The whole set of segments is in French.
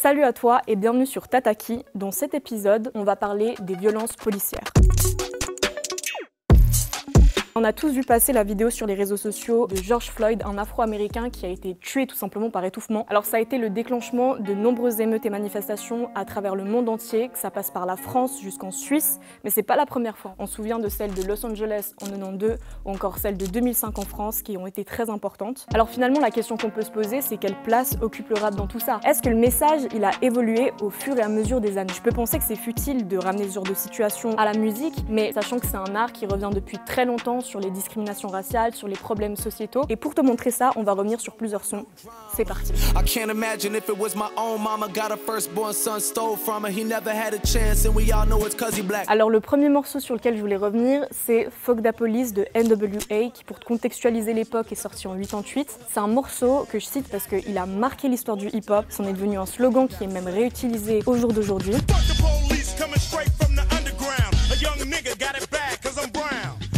Salut à toi et bienvenue sur Tataki. Dans cet épisode, on va parler des violences policières. On a tous vu passer la vidéo sur les réseaux sociaux de George Floyd, un Afro-Américain qui a été tué tout simplement par étouffement. Alors ça a été le déclenchement de nombreuses émeutes et manifestations à travers le monde entier, que ça passe par la France jusqu'en Suisse, mais c'est pas la première fois. On se souvient de celles de Los Angeles en 92 ou encore celles de 2005 en France qui ont été très importantes. Alors finalement la question qu'on peut se poser, c'est quelle place occupe le rap dans tout ça? Est-ce que le message il a évolué au fur et à mesure des années? Je peux penser que c'est futile de ramener ce genre de situation à la musique, mais sachant que c'est un art qui revient depuis très longtemps sur les discriminations raciales, sur les problèmes sociétaux. Et pour te montrer ça, on va revenir sur plusieurs sons. C'est parti. Alors le premier morceau sur lequel je voulais revenir, c'est Fuck Da Police de NWA, qui pour contextualiser l'époque est sorti en 88. C'est un morceau que je cite parce qu'il a marqué l'histoire du hip-hop. C'en est devenu un slogan qui est même réutilisé au jour d'aujourd'hui.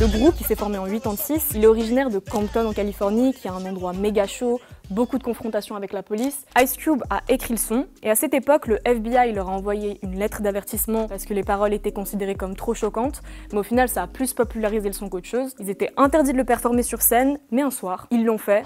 Le groupe, qui s'est formé en 86, il est originaire de Compton en Californie, qui est un endroit méga chaud, beaucoup de confrontations avec la police. Ice Cube a écrit le son, et à cette époque, le FBI leur a envoyé une lettre d'avertissement parce que les paroles étaient considérées comme trop choquantes, mais au final, ça a plus popularisé le son qu'autre chose. Ils étaient interdits de le performer sur scène, mais un soir, ils l'ont fait.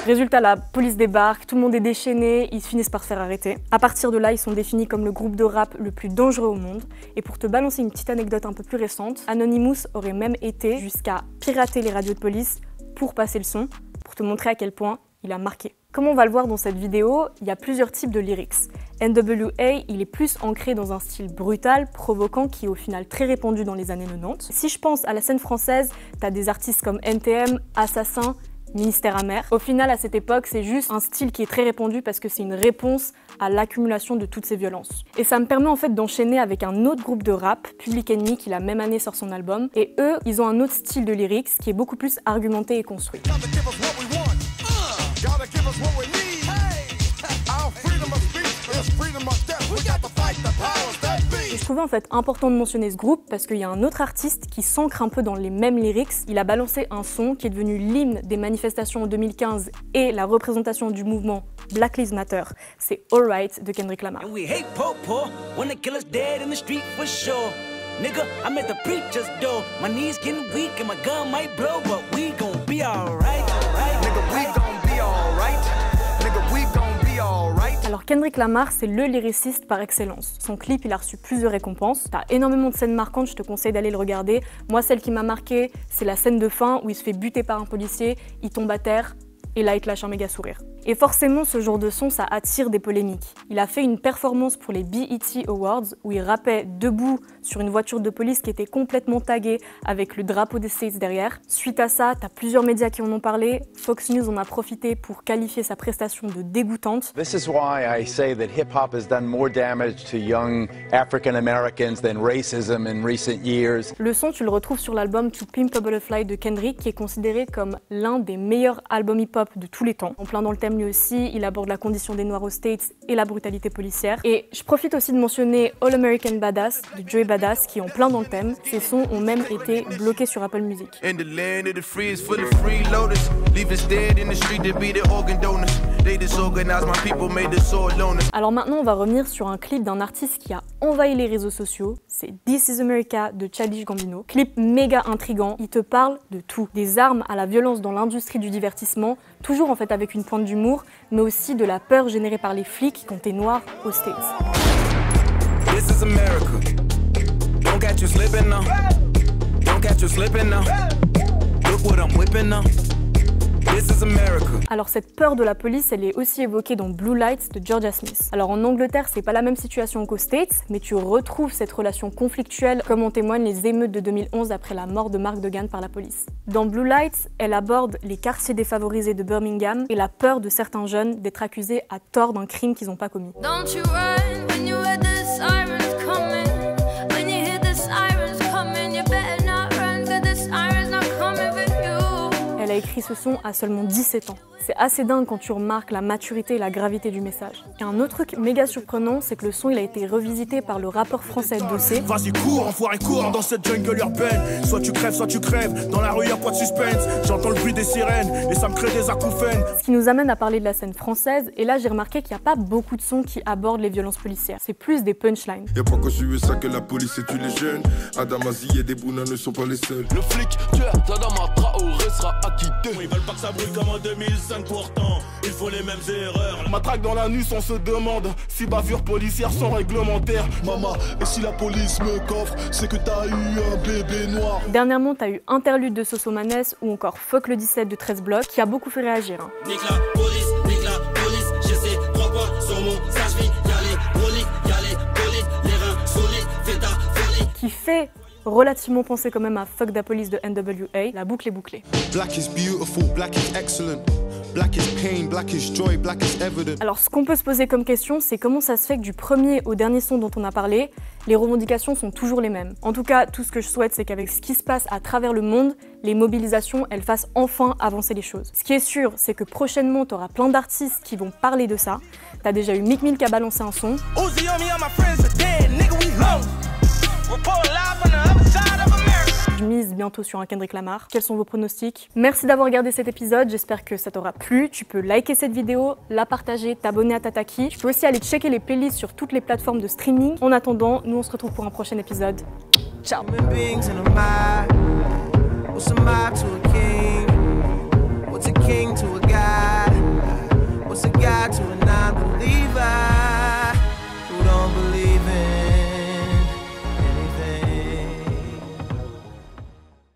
Résultat, la police débarque, tout le monde est déchaîné, ils finissent par se faire arrêter. À partir de là, ils sont définis comme le groupe de rap le plus dangereux au monde. Et pour te balancer une petite anecdote un peu plus récente, Anonymous aurait même été jusqu'à pirater les radios de police pour passer le son, pour te montrer à quel point il a marqué. Comme on va le voir dans cette vidéo, il y a plusieurs types de lyrics. NWA, il est plus ancré dans un style brutal, provoquant, qui est au final très répandu dans les années 90. Si je pense à la scène française, t'as des artistes comme NTM, Assassin, Ministère amer. Au final, à cette époque, c'est juste un style qui est très répandu parce que c'est une réponse à l'accumulation de toutes ces violences. Et ça me permet en fait d'enchaîner avec un autre groupe de rap, Public Enemy, qui la même année sort son album. Et eux, ils ont un autre style de lyrics qui est beaucoup plus argumenté et construit. Je trouvais en fait important de mentionner ce groupe parce qu'il y a un autre artiste qui s'ancre un peu dans les mêmes lyrics. Il a balancé un son qui est devenu l'hymne des manifestations en 2015 et la représentation du mouvement Black Lives Matter. C'est Alright de Kendrick Lamar. Alors Kendrick Lamar, c'est le lyriciste par excellence. Son clip, il a reçu plusieurs récompenses. T'as énormément de scènes marquantes, je te conseille d'aller le regarder. Moi, celle qui m'a marqué, c'est la scène de fin où il se fait buter par un policier, il tombe à terre, et là, il te lâche un méga sourire. Et forcément, ce genre de son, ça attire des polémiques. Il a fait une performance pour les BET Awards où il rappait debout sur une voiture de police qui était complètement taguée avec le drapeau des States derrière. Suite à ça, t'as plusieurs médias qui en ont parlé. Fox News en a profité pour qualifier sa prestation de dégoûtante. This is why I say that hip-hop has done more damage to young African Americans than racism in recent years. Le son, tu le retrouves sur l'album To Pimp a Butterfly de Kendrick, qui est considéré comme l'un des meilleurs albums hip-hop de tous les temps. En plein dans le thème lui aussi, il aborde la condition des Noirs aux States et la brutalité policière. Et je profite aussi de mentionner All American Badass de Joey Badass, qui est en plein dans le thème. Ces sons ont même été bloqués sur Apple Music. Alors maintenant, on va revenir sur un clip d'un artiste qui a envahi les réseaux sociaux. C'est This Is America de Childish Gambino. Clip méga intriguant, il te parle de tout. Des armes à la violence dans l'industrie du divertissement, toujours en fait avec une pointe d'humour, mais aussi de la peur générée par les flics quand t'es noir aux States. This is America. Don't catch you slipping now. Don't catch you slipping now. Look what I'm whipping now. This is America. Alors cette peur de la police, elle est aussi évoquée dans Blue Lights de Georgia Smith. Alors en Angleterre, c'est pas la même situation qu'aux States, mais tu retrouves cette relation conflictuelle comme en témoignent les émeutes de 2011 après la mort de Mark Degan par la police. Dans Blue Lights, elle aborde les quartiers défavorisés de Birmingham et la peur de certains jeunes d'être accusés à tort d'un crime qu'ils n'ont pas commis. Elle a écrit ce son à seulement 17 ans. C'est assez dingue quand tu remarques la maturité et la gravité du message. Et un autre truc méga surprenant, c'est que le son il a été revisité par le rappeur français Dossé. Vas-y cours, enfoiré cours dans cette jungle urbaine. Soit tu crèves, dans la rue y'a pas de suspense. J'entends le bruit des sirènes et ça me crée des acouphènes. Ce qui nous amène à parler de la scène française, et là j'ai remarqué qu'il n'y a pas beaucoup de sons qui abordent les violences policières. C'est plus des punchlines. Y'a pas qu'au USA que la police tue les jeunes. Adamazi et des Bouna ne sont pas les seuls. Le flic tueur d'Adama Traoré sera acquitté. Ils veulent pas que ça brûle comme en 2005 pourtant. Il faut les mêmes erreurs. Matraque dans la nuit, on se demande si bavures policières sont réglementaires. Maman, et si la police me coffre, c'est que t'as eu un bébé noir. Dernièrement, t'as eu Interlude de Sosomanes ou encore Fuck le 17 de 13 blocs qui a beaucoup fait réagir. Nique la police, je sais 3 points sur mon sage-vie. Y'a les broliques, y'a les polices, les reins solides, fais ta folie. Qui fait relativement penser quand même à Fuck the Police de NWA, la boucle est bouclée. Black is beautiful, black is excellent. Black is pain, black is joy, black is evident. Alors ce qu'on peut se poser comme question, c'est comment ça se fait que du premier au dernier son dont on a parlé, les revendications sont toujours les mêmes. En tout cas, tout ce que je souhaite, c'est qu'avec ce qui se passe à travers le monde, les mobilisations, elles fassent enfin avancer les choses. Ce qui est sûr, c'est que prochainement, t'auras plein d'artistes qui vont parler de ça. T'as déjà eu Meek Mill qui a balancé un son. Je mise bientôt sur un Kendrick Lamar. Quels sont vos pronostics? Merci d'avoir regardé cet épisode, j'espère que ça t'aura plu. Tu peux liker cette vidéo, la partager, t'abonner à Tataki. Tu peux aussi aller checker les playlists sur toutes les plateformes de streaming. En attendant, nous on se retrouve pour un prochain épisode. Ciao! What's a mob to a king? What's a king to a